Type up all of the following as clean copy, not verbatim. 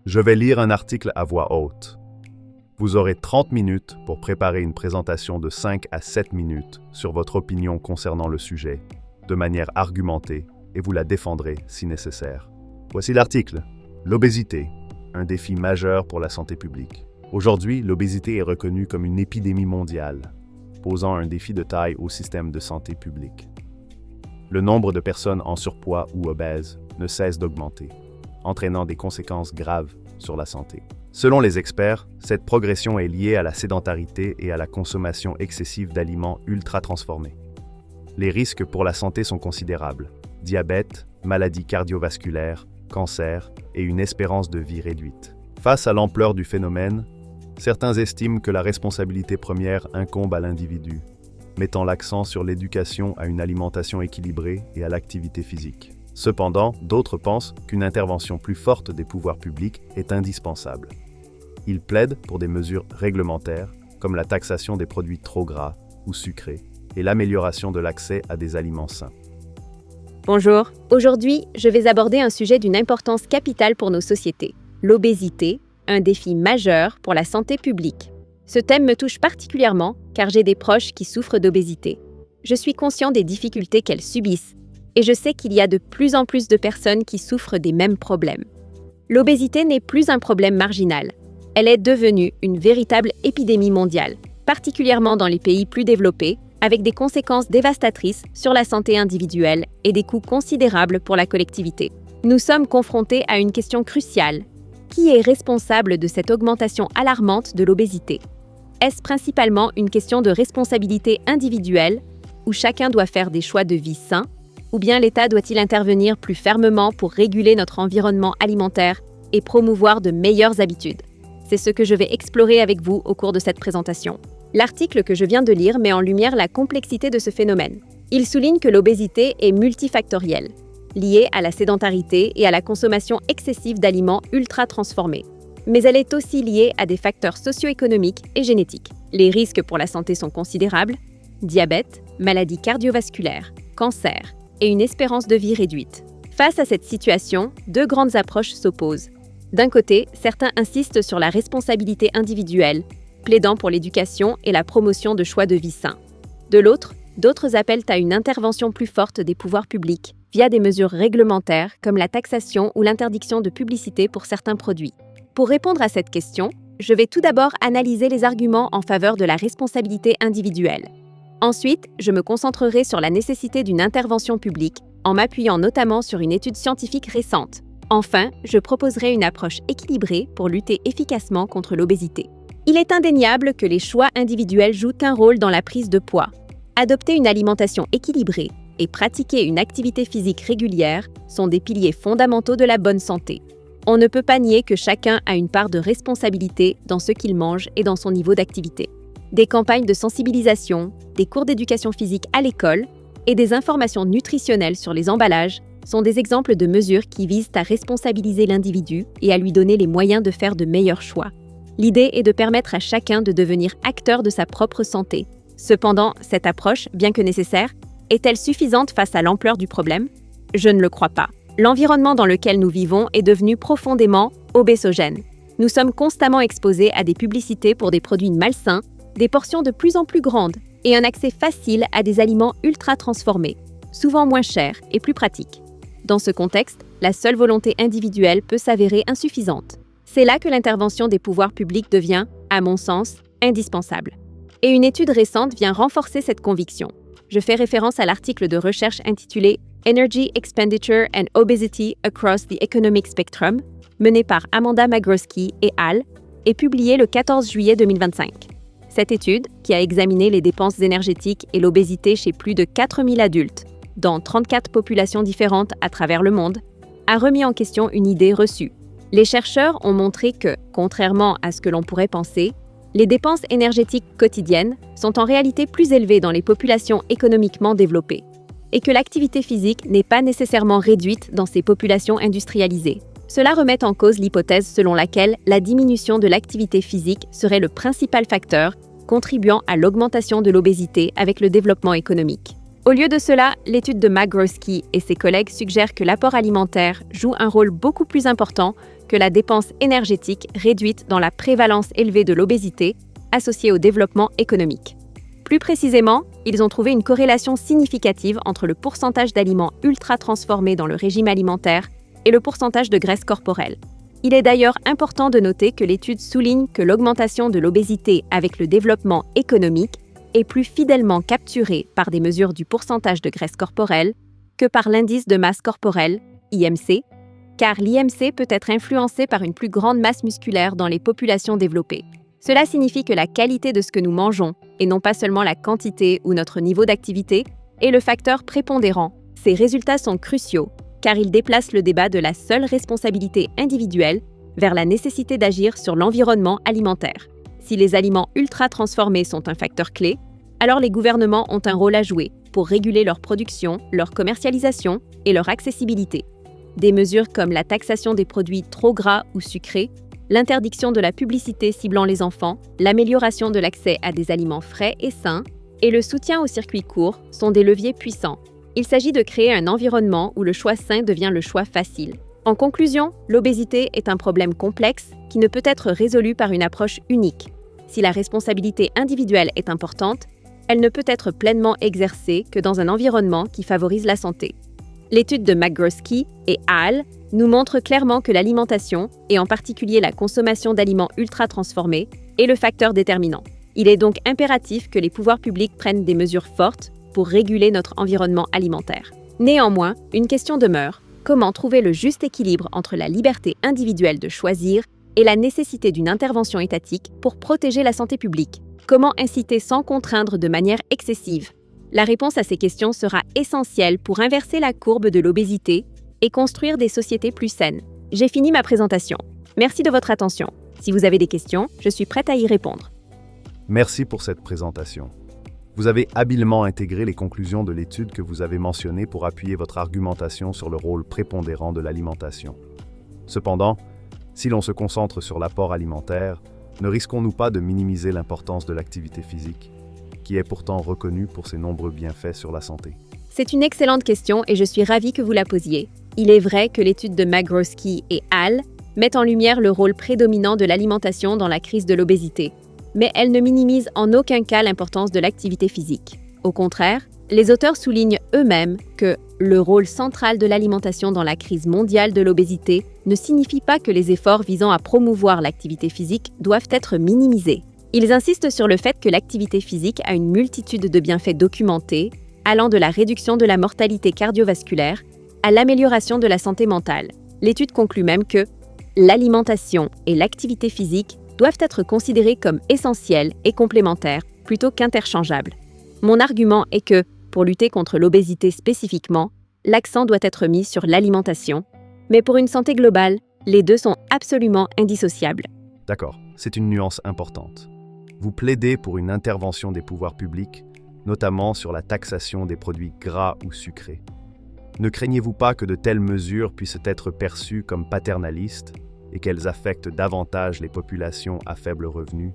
Je vais lire un article à voix haute. Vous aurez 30 minutes pour préparer une présentation de 5 à 7 minutes sur votre opinion concernant le sujet, de manière argumentée, et vous la défendrez si nécessaire. Voici l'article. L'obésité, un défi majeur pour la santé publique. Aujourd'hui, l'obésité est reconnue comme une épidémie mondiale, posant un défi de taille au système de santé publique. Le nombre de personnes en surpoids ou obèses ne cesse d'augmenter, entraînant des conséquences graves sur la santé. Selon les experts, cette progression est liée à la sédentarité et à la consommation excessive d'aliments ultra-transformés. Les risques pour la santé sont considérables. Diabète, maladies cardiovasculaires, cancer et une espérance de vie réduite. Face à l'ampleur du phénomène, certains estiment que la responsabilité première incombe à l'individu, mettant l'accent sur l'éducation à une alimentation équilibrée et à l'activité physique. Cependant, d'autres pensent qu'une intervention plus forte des pouvoirs publics est indispensable. Ils plaident pour des mesures réglementaires, comme la taxation des produits trop gras ou sucrés, et l'amélioration de l'accès à des aliments sains. Bonjour, aujourd'hui, je vais aborder un sujet d'une importance capitale pour nos sociétés, l'obésité, un défi majeur pour la santé publique. Ce thème me touche particulièrement car j'ai des proches qui souffrent d'obésité. Je suis conscient des difficultés qu'elles subissent et je sais qu'il y a de plus en plus de personnes qui souffrent des mêmes problèmes. L'obésité n'est plus un problème marginal. Elle est devenue une véritable épidémie mondiale, particulièrement dans les pays plus développés, avec des conséquences dévastatrices sur la santé individuelle et des coûts considérables pour la collectivité. Nous sommes confrontés à une question cruciale. Qui est responsable de cette augmentation alarmante de l'obésité? Est-ce principalement une question de responsabilité individuelle, où chacun doit faire des choix de vie sains, ou bien l'État doit-il intervenir plus fermement pour réguler notre environnement alimentaire et promouvoir de meilleures habitudes? C'est ce que je vais explorer avec vous au cours de cette présentation. L'article que je viens de lire met en lumière la complexité de ce phénomène. Il souligne que l'obésité est multifactorielle, liée à la sédentarité et à la consommation excessive d'aliments ultra-transformés. Mais elle est aussi liée à des facteurs socio-économiques et génétiques. Les risques pour la santé sont considérables: diabète, maladies cardiovasculaires, cancer et une espérance de vie réduite. Face à cette situation, deux grandes approches s'opposent. D'un côté, certains insistent sur la responsabilité individuelle, plaidant pour l'éducation et la promotion de choix de vie sains. De l'autre, d'autres appellent à une intervention plus forte des pouvoirs publics via des mesures réglementaires comme la taxation ou l'interdiction de publicité pour certains produits. Pour répondre à cette question, je vais tout d'abord analyser les arguments en faveur de la responsabilité individuelle. Ensuite, je me concentrerai sur la nécessité d'une intervention publique en m'appuyant notamment sur une étude scientifique récente. Enfin, je proposerai une approche équilibrée pour lutter efficacement contre l'obésité. Il est indéniable que les choix individuels jouent un rôle dans la prise de poids. Adopter une alimentation équilibrée et pratiquer une activité physique régulière sont des piliers fondamentaux de la bonne santé. On ne peut pas nier que chacun a une part de responsabilité dans ce qu'il mange et dans son niveau d'activité. Des campagnes de sensibilisation, des cours d'éducation physique à l'école et des informations nutritionnelles sur les emballages sont des exemples de mesures qui visent à responsabiliser l'individu et à lui donner les moyens de faire de meilleurs choix. L'idée est de permettre à chacun de devenir acteur de sa propre santé. Cependant, cette approche, bien que nécessaire, est-elle suffisante face à l'ampleur du problème? Je ne le crois pas. L'environnement dans lequel nous vivons est devenu profondément obésogène. Nous sommes constamment exposés à des publicités pour des produits malsains, des portions de plus en plus grandes et un accès facile à des aliments ultra transformés, souvent moins chers et plus pratiques. Dans ce contexte, la seule volonté individuelle peut s'avérer insuffisante. C'est là que l'intervention des pouvoirs publics devient, à mon sens, indispensable. Et une étude récente vient renforcer cette conviction. Je fais référence à l'article de recherche intitulé Energy Expenditure and Obesity Across the Economic Spectrum, mené par Amanda Magroski et al. Et publié le 14 juillet 2025. Cette étude, qui a examiné les dépenses énergétiques et l'obésité chez plus de 4000 adultes, dans 34 populations différentes à travers le monde, a remis en question une idée reçue. Les chercheurs ont montré que, contrairement à ce que l'on pourrait penser, les dépenses énergétiques quotidiennes sont en réalité plus élevées dans les populations économiquement développées, et que l'activité physique n'est pas nécessairement réduite dans ces populations industrialisées. Cela remet en cause l'hypothèse selon laquelle la diminution de l'activité physique serait le principal facteur contribuant à l'augmentation de l'obésité avec le développement économique. Au lieu de cela, l'étude de Magroski et ses collègues suggèrent que l'apport alimentaire joue un rôle beaucoup plus important que la dépense énergétique réduite dans la prévalence élevée de l'obésité associée au développement économique. Plus précisément, ils ont trouvé une corrélation significative entre le pourcentage d'aliments ultra-transformés dans le régime alimentaire et le pourcentage de graisse corporelle. Il est d'ailleurs important de noter que l'étude souligne que l'augmentation de l'obésité avec le développement économique est plus fidèlement capturée par des mesures du pourcentage de graisse corporelle que par l'indice de masse corporelle, IMC, car l'IMC peut être influencé par une plus grande masse musculaire dans les populations développées. Cela signifie que la qualité de ce que nous mangeons, et non pas seulement la quantité ou notre niveau d'activité, est le facteur prépondérant. Ces résultats sont cruciaux, car ils déplacent le débat de la seule responsabilité individuelle vers la nécessité d'agir sur l'environnement alimentaire. Si les aliments ultra-transformés sont un facteur clé, alors les gouvernements ont un rôle à jouer pour réguler leur production, leur commercialisation et leur accessibilité. Des mesures comme la taxation des produits trop gras ou sucrés, l'interdiction de la publicité ciblant les enfants, l'amélioration de l'accès à des aliments frais et sains, et le soutien aux circuits courts sont des leviers puissants. Il s'agit de créer un environnement où le choix sain devient le choix facile. En conclusion, l'obésité est un problème complexe qui ne peut être résolu par une approche unique. Si la responsabilité individuelle est importante, elle ne peut être pleinement exercée que dans un environnement qui favorise la santé. L'étude de McGrosky et al. Nous montre clairement que l'alimentation, et en particulier la consommation d'aliments ultra-transformés, est le facteur déterminant. Il est donc impératif que les pouvoirs publics prennent des mesures fortes pour réguler notre environnement alimentaire. Néanmoins, une question demeure: comment trouver le juste équilibre entre la liberté individuelle de choisir et la nécessité d'une intervention étatique pour protéger la santé publique? Comment inciter sans contraindre de manière excessive? La réponse à ces questions sera essentielle pour inverser la courbe de l'obésité et construire des sociétés plus saines. J'ai fini ma présentation. Merci de votre attention. Si vous avez des questions, je suis prête à y répondre. Merci pour cette présentation. Vous avez habilement intégré les conclusions de l'étude que vous avez mentionnées pour appuyer votre argumentation sur le rôle prépondérant de l'alimentation. Cependant, si l'on se concentre sur l'apport alimentaire, ne risquons-nous pas de minimiser l'importance de l'activité physique, qui est pourtant reconnue pour ses nombreux bienfaits sur la santé? C'est une excellente question et je suis ravie que vous la posiez. Il est vrai que l'étude de McGrosky et al. Met en lumière le rôle prédominant de l'alimentation dans la crise de l'obésité, mais elle ne minimise en aucun cas l'importance de l'activité physique. Au contraire, les auteurs soulignent eux-mêmes que le rôle central de l'alimentation dans la crise mondiale de l'obésité ne signifie pas que les efforts visant à promouvoir l'activité physique doivent être minimisés. Ils insistent sur le fait que l'activité physique a une multitude de bienfaits documentés, allant de la réduction de la mortalité cardiovasculaire à l'amélioration de la santé mentale. L'étude conclut même que l'alimentation et l'activité physique doivent être considérées comme essentielles et complémentaires plutôt qu'interchangeables. Mon argument est que, pour lutter contre l'obésité spécifiquement, l'accent doit être mis sur l'alimentation, mais pour une santé globale, les deux sont absolument indissociables. D'accord, c'est une nuance importante. Vous plaidez pour une intervention des pouvoirs publics, notamment sur la taxation des produits gras ou sucrés. Ne craignez-vous pas que de telles mesures puissent être perçues comme paternalistes et qu'elles affectent davantage les populations à faible revenu,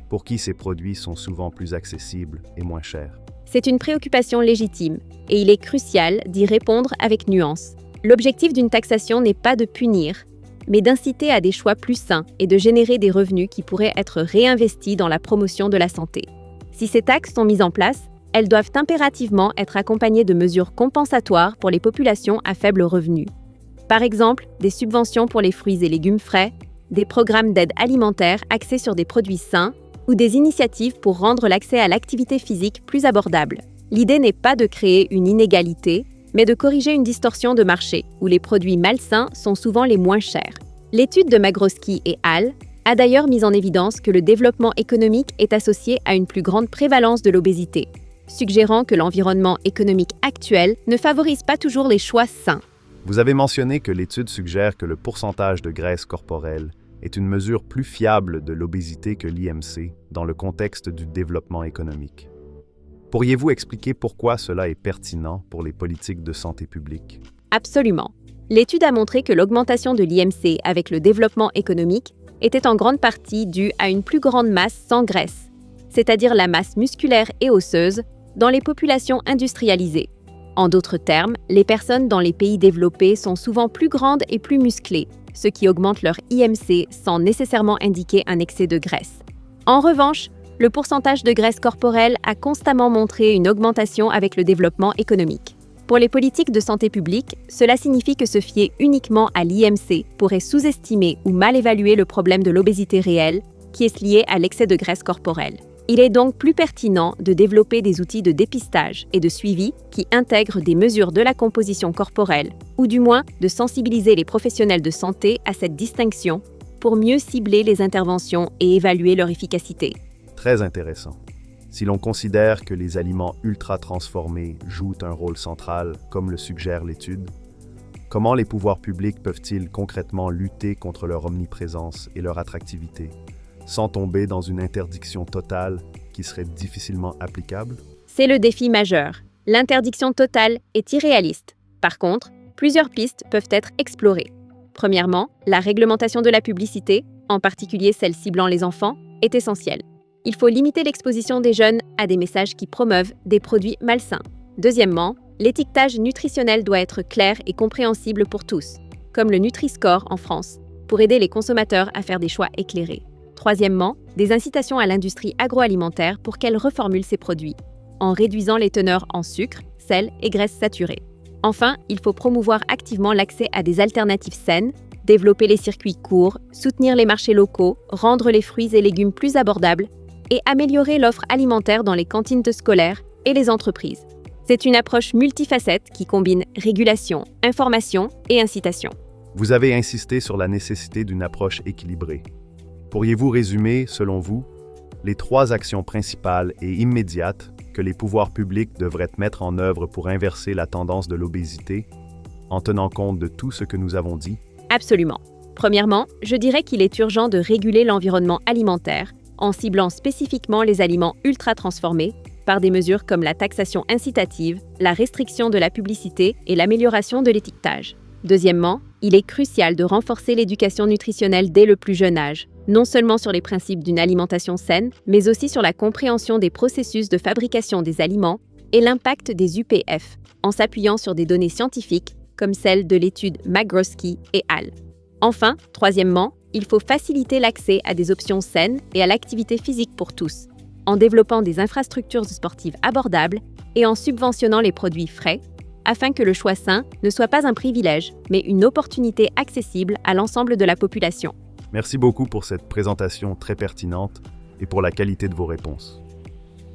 pour qui ces produits sont souvent plus accessibles et moins chers? C'est une préoccupation légitime, et il est crucial d'y répondre avec nuance. L'objectif d'une taxation n'est pas de punir, mais d'inciter à des choix plus sains et de générer des revenus qui pourraient être réinvestis dans la promotion de la santé. Si ces taxes sont mises en place, elles doivent impérativement être accompagnées de mesures compensatoires pour les populations à faible revenu. Par exemple, des subventions pour les fruits et légumes frais, des programmes d'aide alimentaire axés sur des produits sains ou des initiatives pour rendre l'accès à l'activité physique plus abordable. L'idée n'est pas de créer une inégalité, mais de corriger une distorsion de marché où les produits malsains sont souvent les moins chers. L'étude de McGrosky et al. A d'ailleurs mis en évidence que le développement économique est associé à une plus grande prévalence de l'obésité, suggérant que l'environnement économique actuel ne favorise pas toujours les choix sains. Vous avez mentionné que l'étude suggère que le pourcentage de graisse corporelle est une mesure plus fiable de l'obésité que l'IMC dans le contexte du développement économique. Pourriez-vous expliquer pourquoi cela est pertinent pour les politiques de santé publique? Absolument. L'étude a montré que l'augmentation de l'IMC avec le développement économique était en grande partie due à une plus grande masse sans graisse, c'est-à-dire la masse musculaire et osseuse, dans les populations industrialisées. En d'autres termes, les personnes dans les pays développés sont souvent plus grandes et plus musclées, ce qui augmente leur IMC sans nécessairement indiquer un excès de graisse. En revanche, le pourcentage de graisse corporelle a constamment montré une augmentation avec le développement économique. Pour les politiques de santé publique, cela signifie que se fier uniquement à l'IMC pourrait sous-estimer ou mal évaluer le problème de l'obésité réelle, qui est lié à l'excès de graisse corporelle. Il est donc plus pertinent de développer des outils de dépistage et de suivi qui intègrent des mesures de la composition corporelle, ou du moins de sensibiliser les professionnels de santé à cette distinction pour mieux cibler les interventions et évaluer leur efficacité. Très intéressant. Si l'on considère que les aliments ultra-transformés jouent un rôle central, comme le suggère l'étude, comment les pouvoirs publics peuvent-ils concrètement lutter contre leur omniprésence et leur attractivité, sans tomber dans une interdiction totale qui serait difficilement applicable? C'est le défi majeur. L'interdiction totale est irréaliste. Par contre, plusieurs pistes peuvent être explorées. Premièrement, la réglementation de la publicité, en particulier celle ciblant les enfants, est essentielle. Il faut limiter l'exposition des jeunes à des messages qui promeuvent des produits malsains. Deuxièmement, l'étiquetage nutritionnel doit être clair et compréhensible pour tous, comme le Nutri-Score en France, pour aider les consommateurs à faire des choix éclairés. Troisièmement, des incitations à l'industrie agroalimentaire pour qu'elle reformule ses produits, en réduisant les teneurs en sucre, sel et graisses saturées. Enfin, il faut promouvoir activement l'accès à des alternatives saines, développer les circuits courts, soutenir les marchés locaux, rendre les fruits et légumes plus abordables et améliorer l'offre alimentaire dans les cantines scolaires et les entreprises. C'est une approche multifacette qui combine régulation, information et incitation. Vous avez insisté sur la nécessité d'une approche équilibrée. Pourriez-vous résumer, selon vous, les 3 actions principales et immédiates que les pouvoirs publics devraient mettre en œuvre pour inverser la tendance de l'obésité, en tenant compte de tout ce que nous avons dit? Absolument. Premièrement, je dirais qu'il est urgent de réguler l'environnement alimentaire en ciblant spécifiquement les aliments ultra-transformés par des mesures comme la taxation incitative, la restriction de la publicité et l'amélioration de l'étiquetage. Deuxièmement, il est crucial de renforcer l'éducation nutritionnelle dès le plus jeune âge, non seulement sur les principes d'une alimentation saine, mais aussi sur la compréhension des processus de fabrication des aliments et l'impact des UPF, en s'appuyant sur des données scientifiques comme celle de l'étude McGrosky et al. Enfin, troisièmement, il faut faciliter l'accès à des options saines et à l'activité physique pour tous, en développant des infrastructures sportives abordables et en subventionnant les produits frais, afin que le choix sain ne soit pas un privilège, mais une opportunité accessible à l'ensemble de la population. Merci beaucoup pour cette présentation très pertinente et pour la qualité de vos réponses.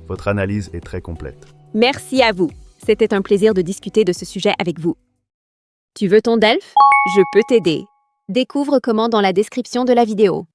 Votre analyse est très complète. Merci à vous. C'était un plaisir de discuter de ce sujet avec vous. Tu veux ton DELF? Je peux t'aider. Découvre comment dans la description de la vidéo.